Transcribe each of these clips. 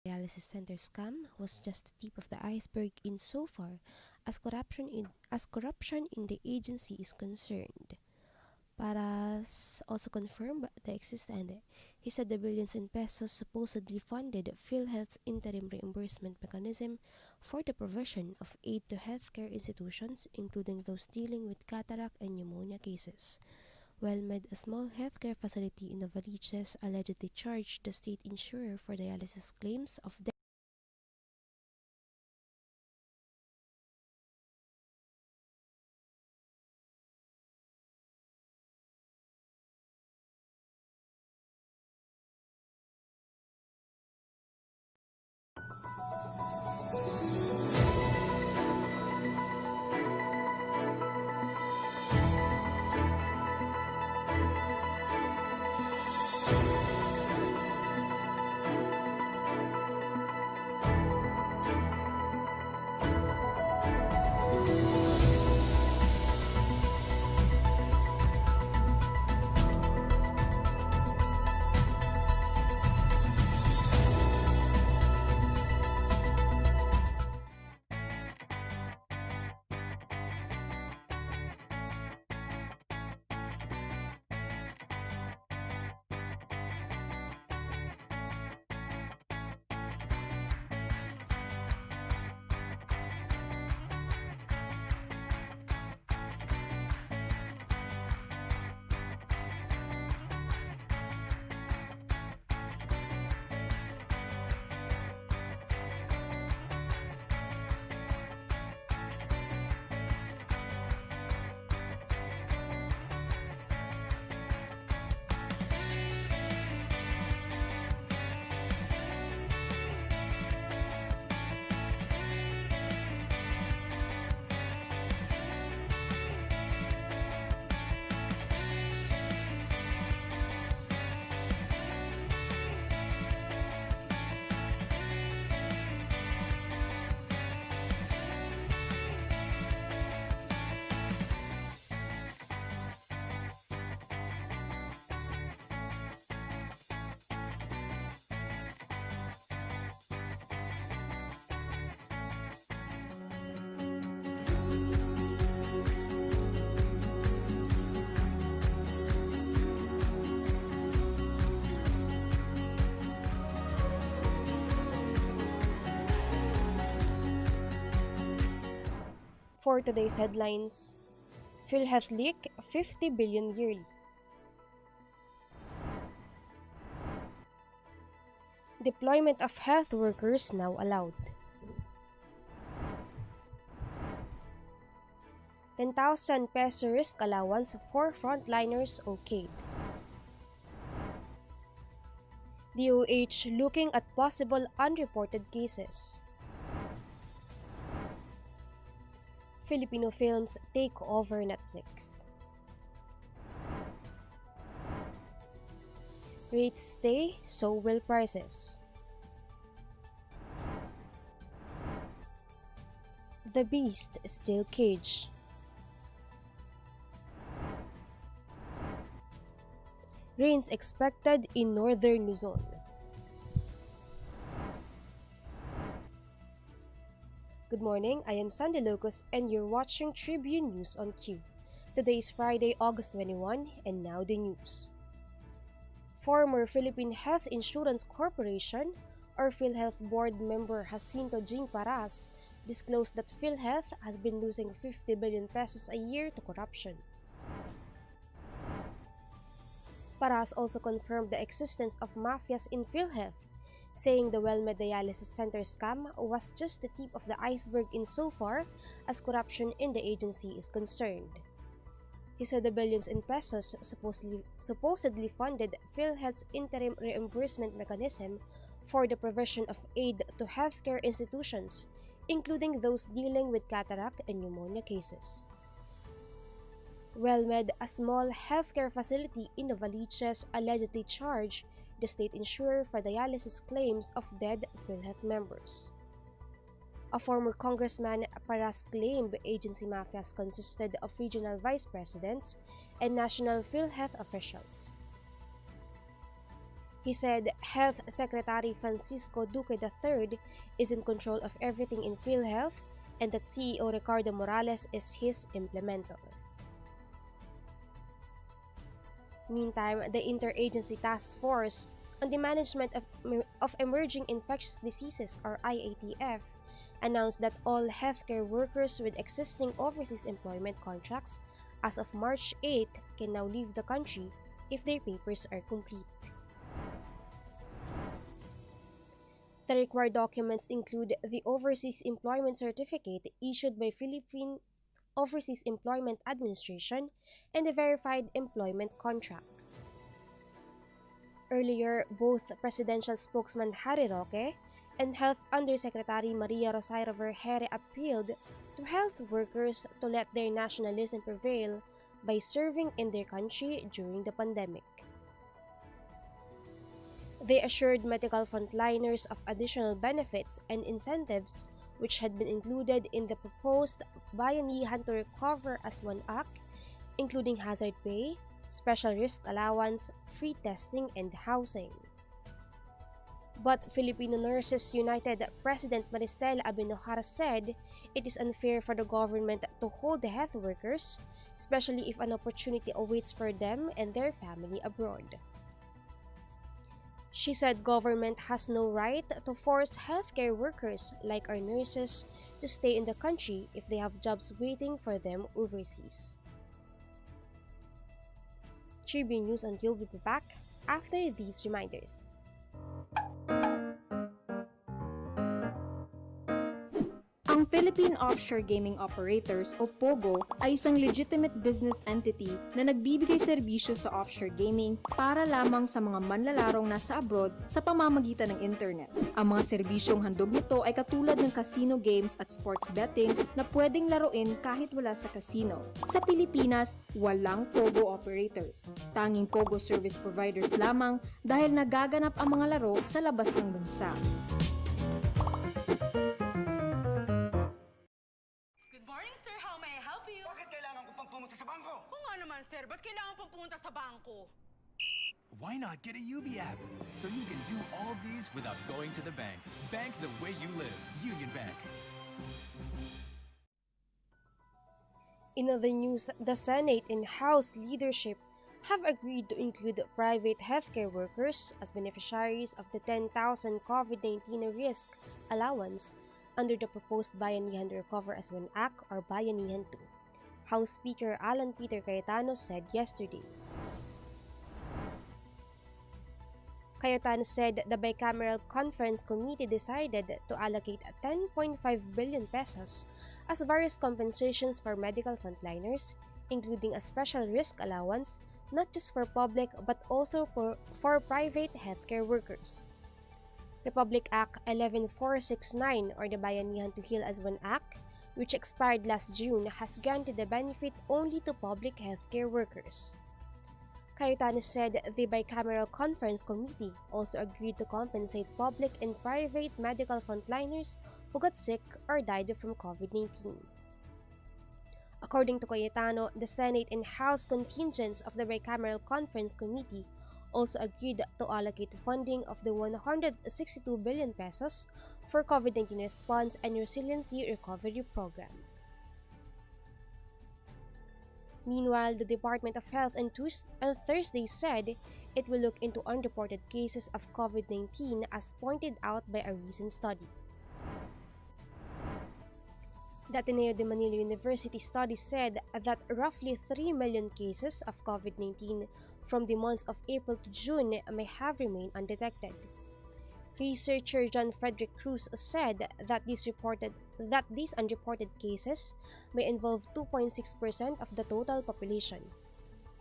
Dialysis center scam was just the tip of the iceberg insofar as corruption in the agency is concerned. Paras also confirmed the existence. He said the billions in pesos supposedly funded PhilHealth's interim reimbursement mechanism for the provision of aid to healthcare institutions, including those dealing with cataract and pneumonia cases. WellMed, a small healthcare facility in the Novaliches, allegedly charged the state insurer for dialysis claims of death. For today's headlines, PhilHealth leak 50 billion yearly. Deployment of health workers now allowed. 10,000 peso risk allowance for frontliners okayed. DOH looking at possible unreported cases. Filipino films take over Netflix. Rates stay, so will prices. The beast still caged. Rains expected in northern Luzon. Good morning, I am Sandy Locos and you're watching Tribune News on Q. Today is Friday, August 21, and now the news. Former Philippine Health Insurance Corporation or PhilHealth board member Jacinto Jing Paras disclosed that PhilHealth has been losing 50 billion pesos a year to corruption. Paras also confirmed the existence of mafias in PhilHealth, saying the WellMed dialysis center scam was just the tip of the iceberg insofar as corruption in the agency is concerned. He said the billions in pesos supposedly funded PhilHealth's interim reimbursement mechanism for the provision of aid to healthcare institutions, including those dealing with cataract and pneumonia cases. WellMed, a small healthcare facility in Novaliches, allegedly charged the state insurer for dialysis claims of dead PhilHealth members. A former congressman, Paras claimed agency mafias consisted of regional vice presidents and national PhilHealth officials. He said Health Secretary Francisco Duque III is in control of everything in PhilHealth and that CEO Ricardo Morales is his implementer. Meantime, the Interagency Task Force on the Management of Emerging Infectious Diseases, or IATF, announced that all healthcare workers with existing overseas employment contracts as of March 8 can now leave the country if their papers are complete. The required documents include the Overseas Employment Certificate issued by Philippine Overseas Employment Administration and the verified employment contract. Earlier, both presidential spokesman Harry Roque and Health Undersecretary Maria Rosario Vergere appealed to health workers to let their nationalism prevail by serving in their country during the pandemic. They assured medical frontliners of additional benefits and incentives which had been included in the proposed Bayanihan to Recover as One Act, including hazard pay, special risk allowance, free testing, and housing. But Filipino Nurses United President Maristela Abinohara said it is unfair for the government to hold the health workers, especially if an opportunity awaits for them and their family abroad. She said government has no right to force healthcare workers like our nurses to stay in the country if they have jobs waiting for them overseas. Tribune News and you'll be back after these reminders. Ang Philippine Offshore Gaming Operators o POGO ay isang legitimate business entity na nagbibigay serbisyo sa offshore gaming para lamang sa mga manlalarong nasa abroad sa pamamagitan ng internet. Ang mga serbisyong handog nito ay katulad ng casino games at sports betting na pwedeng laruin kahit wala sa casino. Sa Pilipinas, walang POGO operators. Tanging POGO service providers lamang dahil nagaganap ang mga laro sa labas ng bansa. Pumunta sa bangko. Oo nga naman, sir. Ba't kailangan pang pumunta sa bangko? Why not get a UB app so you can do all these without going to the bank? Bank the way you live. Union Bank. In other news, the Senate and House leadership have agreed to include private healthcare workers as beneficiaries of the 10,000 COVID-19 risk allowance under the proposed Bayanihan to Recover as One Act or Bayanihan 2. House Speaker Alan Peter Cayetano said yesterday. Cayetano said the bicameral conference committee decided to allocate 10.5 billion pesos as various compensations for medical frontliners, including a special risk allowance not just for public but also for private healthcare workers. Republic Act 11469 or the Bayanihan to Heal as One Act, which expired last June, has granted the benefit only to public healthcare workers. Cayetano said the bicameral conference committee also agreed to compensate public and private medical frontliners who got sick or died from COVID-19. According to Cayetano, the Senate and House contingents of the bicameral conference committee also agreed to allocate funding of the 162 billion pesos for COVID-19 response and resiliency recovery program. Meanwhile, the Department of Health on Thursday said it will look into unreported cases of COVID-19 as pointed out by a recent study. The Ateneo de Manila University study said that roughly 3 million cases of COVID-19 from the months of April to June may have remained undetected. Researcher John Frederick Cruz said that these unreported cases may involve 2.6% of the total population.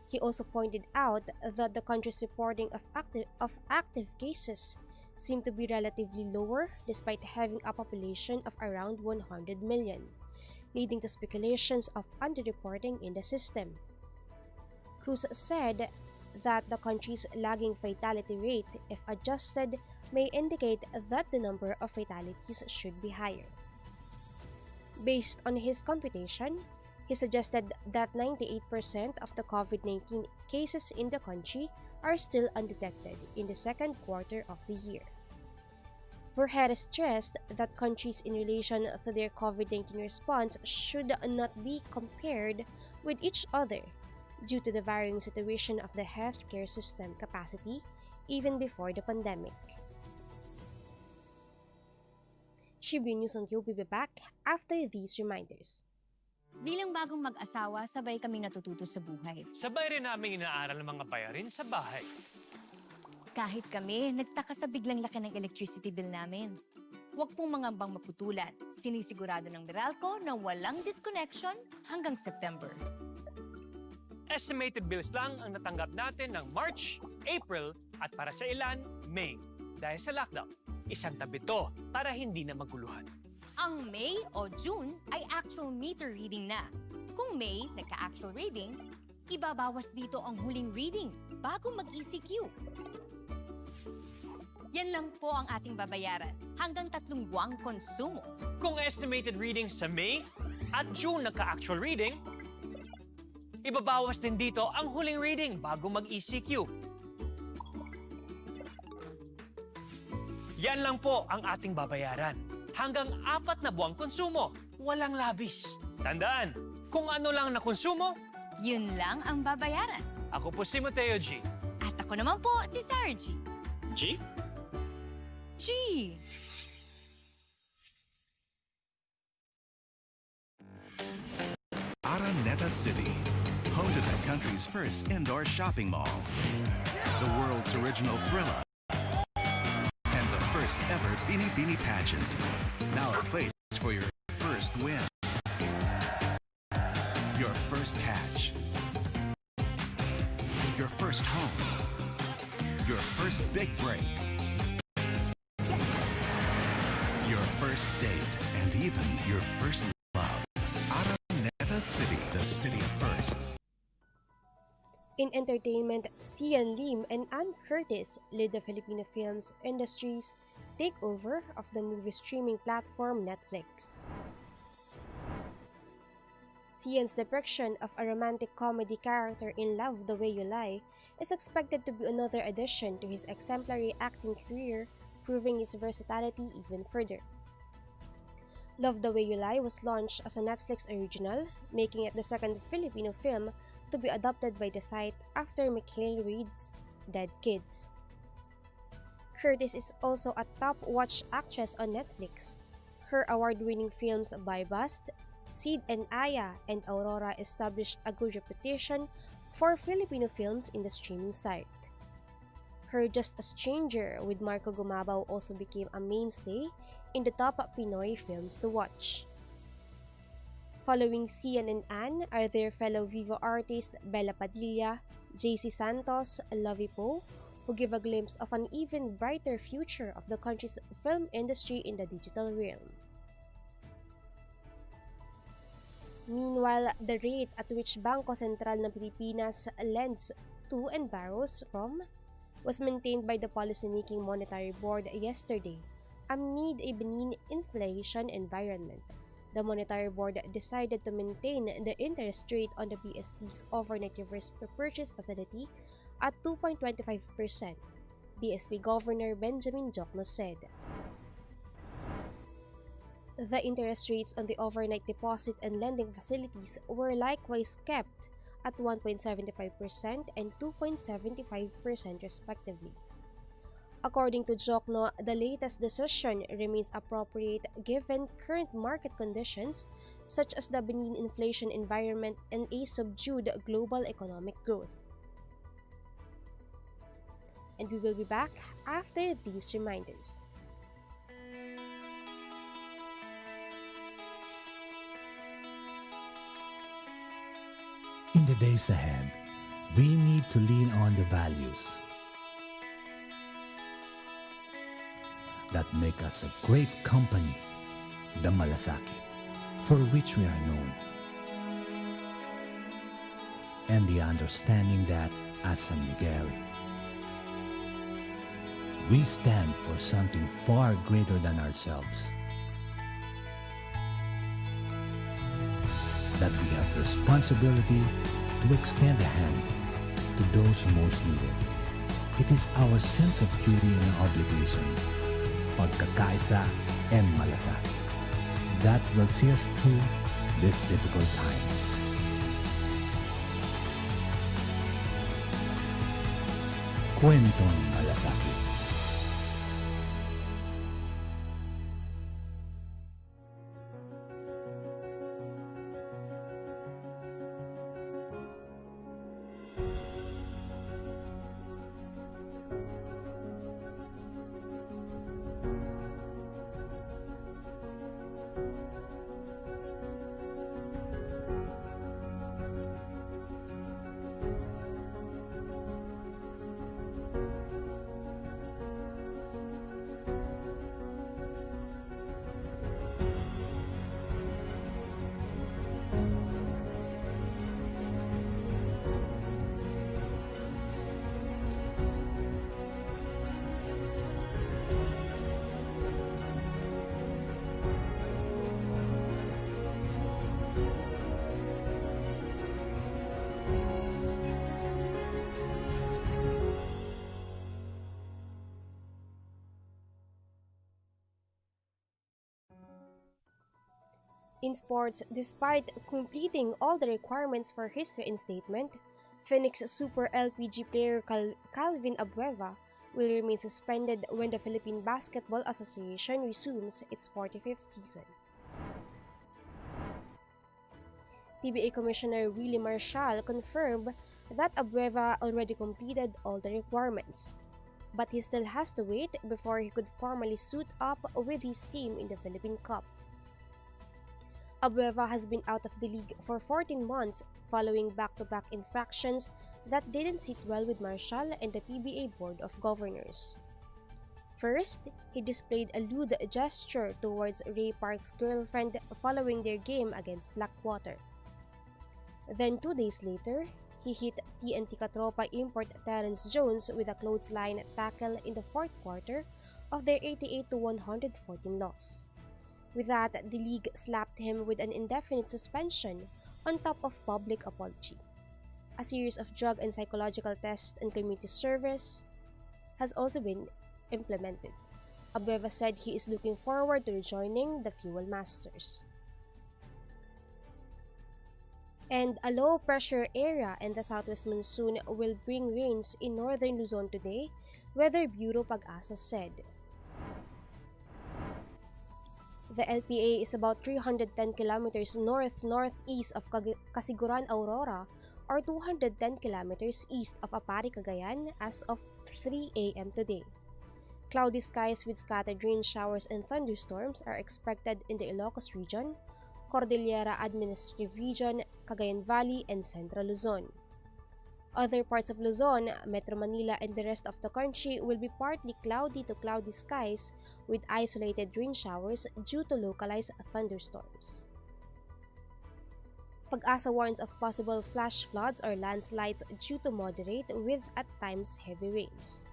He also pointed out that the country's reporting of active cases seem to be relatively lower despite having a population of around 100 million, leading to speculations of underreporting in the system. Cruz said that the country's lagging fatality rate, if adjusted, may indicate that the number of fatalities should be higher. Based on his computation, he suggested that 98% of the COVID-19 cases in the country are still undetected in the second quarter of the year. Verheer stressed that countries in relation to their COVID-19 response should not be compared with each other due to the varying situation of the healthcare system capacity even before the pandemic. Shibu News on will be back after these reminders. Bilang bagong mag-asawa, sabay kaming natututo sa buhay. Sabay rin namin inaaral ng mga bayarin sa bahay. Kahit kami, nagtaka sa biglang laki ng electricity bill namin. Huwag pong mangambang maputulan. Sinisigurado ng Meralco na walang disconnection hanggang September. Estimated bills lang ang natanggap natin ng March, April at para sa ilan, May. Dahil sa lockdown, isang tabi to para hindi na maguluhan. Ang May o June ay actual meter reading na. Kung May nagka-actual reading, ibabawas dito ang huling reading bago mag-ECQ. Yan lang po ang ating babayaran hanggang 3 buwang konsumo. Kung estimated reading sa May at June nagka-actual reading, ibabawas din dito ang huling reading bago mag-ECQ. Yan lang po ang ating babayaran. Hanggang 4 na buwang konsumo, walang labis. Tandaan, kung ano lang na konsumo, Yun lang ang babayaran. ako po si Mateo G. At ako naman po si Sarah G. G? G! Araneta City, home to the country's first indoor shopping mall, the world's original Thrilla, and the first ever Bini Bini pageant. Now a place for your first win, your first catch, your first home, your first big break, your first date, and even your first love. Araneta City, the city of firsts. In entertainment, Sian Lim and Ann Curtis lead the Filipino films industry's takeover of the movie streaming platform Netflix. Sian's depiction of a romantic comedy character in Love the Way You Lie is expected to be another addition to his exemplary acting career, proving his versatility even further. Love the Way You Lie was launched as a Netflix original, making it the second Filipino film to be adopted by the site after Mikhail Reed's Dead Kids. Curtis is also a top-watched actress on Netflix. Her award-winning films By Bust, Sid and Aya, and Aurora established a good reputation for Filipino films in the streaming site. Her Just a Stranger with Marco Gumabao also became a mainstay in the top Pinoy films to watch. Following Sian and Ann are their fellow Vivo artists Bella Padilla, JC Santos, Lovie Poe, who give a glimpse of an even brighter future of the country's film industry in the digital realm. Meanwhile, the rate at which Bangko Sentral ng Pilipinas lends to and borrows from was maintained by the Policymaking Monetary Board yesterday amid a benign inflation environment. The Monetary Board decided to maintain the interest rate on the BSP's overnight reverse purchase facility at 2.25%, BSP Governor Benjamin Jokno said. The interest rates on the overnight deposit and lending facilities were likewise kept at 1.75% and 2.75% respectively. According to Jokno, the latest decision remains appropriate given current market conditions such as the benign inflation environment and a subdued global economic growth. And we will be back after these reminders. In the days ahead, we need to lean on the values that make us a great company, the Malasakit, for which we are known, and the understanding that, as San Miguel, we stand for something far greater than ourselves, that we have the responsibility to extend a hand to those who most need it. It is our sense of duty and obligation, pagkakaisa and malasakit, that will see us through these difficult times. Kwentong Malasakit. In sports, despite completing all the requirements for his reinstatement, Phoenix Super LPG player Calvin Abueva will remain suspended when the Philippine Basketball Association resumes its 45th season. PBA Commissioner Willie Marshall confirmed that Abueva already completed all the requirements, but he still has to wait before he could formally suit up with his team in the Philippine Cup. Abueva has been out of the league for 14 months following back-to-back infractions that didn't sit well with Marshall and the PBA Board of Governors. First, he displayed a lewd gesture towards Ray Park's girlfriend following their game against Blackwater. Then 2 days later, he hit TNT Katropa import Terrence Jones with a clothesline tackle in the fourth quarter of their 88-114 loss. With that, the league slapped him with an indefinite suspension on top of public apology. A series of drug and psychological tests and community service has also been implemented. Abueva said he is looking forward to rejoining the Fuel Masters. And a low-pressure area in the southwest monsoon will bring rains in northern Luzon today, Weather Bureau Pag-asa said. The LPA is about 310 kilometers north-northeast of Kasiguran, Aurora, or 210 kilometers east of Apari, Cagayan as of 3 a.m. today. Cloudy skies with scattered rain showers and thunderstorms are expected in the Ilocos region, Cordillera Administrative Region, Cagayan Valley, and Central Luzon. Other parts of Luzon, Metro Manila, and the rest of the country will be partly cloudy to cloudy skies with isolated rain showers due to localized thunderstorms. Pag-asa warns of possible flash floods or landslides due to moderate with at times heavy rains.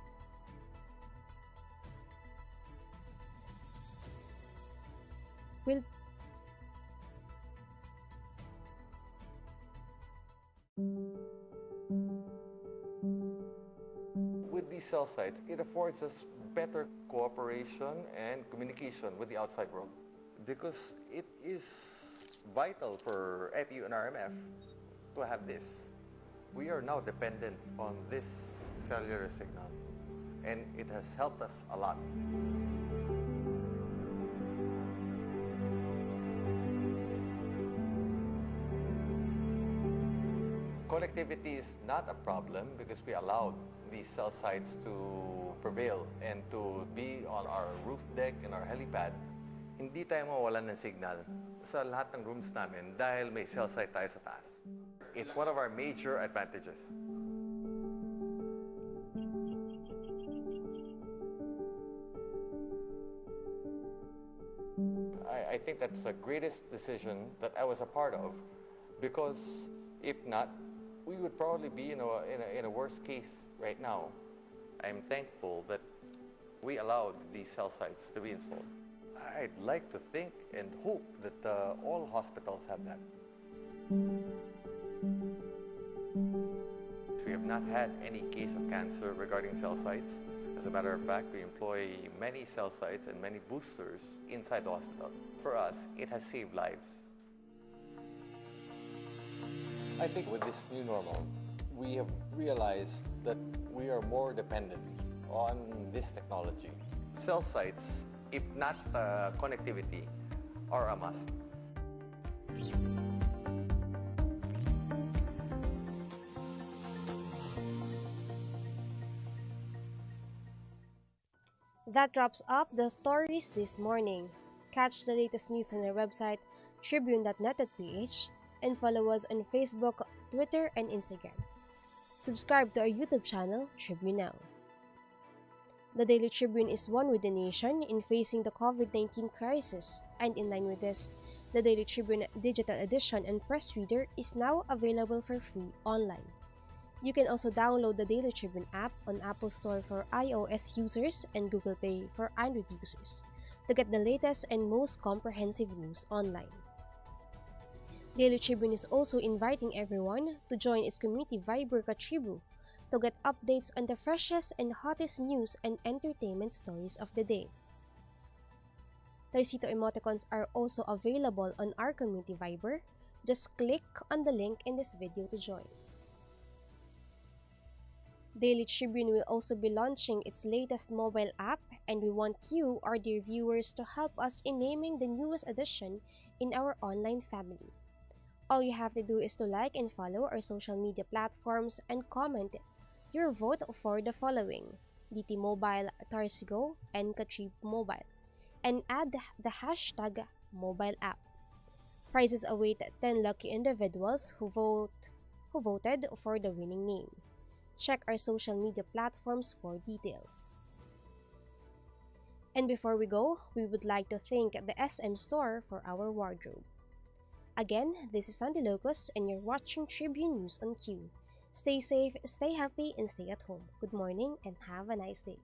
With these cell sites, it affords us better cooperation and communication with the outside world because it is vital for FU and RMF to have this. We are now dependent on this cellular signal and it has helped us a lot. Connectivity is not a problem because we allowed these cell sites to prevail and to be on our roof deck and our helipad. Hindi tayo mawalan ng signal sa lahat ng rooms namin dahil may cell site tayo sa taas. It's one of our major advantages. I think that's the greatest decision that I was a part of because if not, we would probably be in a worse case right now. I'm thankful that we allowed these cell sites to be installed. I'd like to think and hope that all hospitals have that. We have not had any case of cancer regarding cell sites. As a matter of fact, we employ many cell sites and many boosters inside the hospital. For us, it has saved lives. I think with this new normal, we have realized that we are more dependent on this technology. Cell sites, if not connectivity, are a must. That wraps up the stories this morning. Catch the latest news on our website, tribune.net.ph, and follow us on Facebook, Twitter, and Instagram. Subscribe to our YouTube channel, Tribune Now. The Daily Tribune is one with the nation in facing the COVID-19 crisis, and in line with this, the Daily Tribune digital edition and press reader is now available for free online. You can also download the Daily Tribune app on Apple Store for iOS users and Google Play for Android users to get the latest and most comprehensive news online. Daily Tribune is also inviting everyone to join its community Viber Katribu to get updates on the freshest and hottest news and entertainment stories of the day. Tarsito emoticons are also available on our community Viber. Just click on the link in this video to join. Daily Tribune will also be launching its latest mobile app, and we want you, our dear viewers, to help us in naming the newest edition in our online family. All you have to do is to like and follow our social media platforms and comment your vote for the following: DT Mobile, Tarsigo, and Katrib Mobile, and add the hashtag mobile app. Prizes await 10 lucky individuals who voted for the winning name. Check our social media platforms for details. And before we go, we would like to thank the SM Store for our wardrobe. Again, this is Sandy Locos, and you're watching Tribune News on Q. Stay safe, stay healthy, and stay at home. Good morning and have a nice day.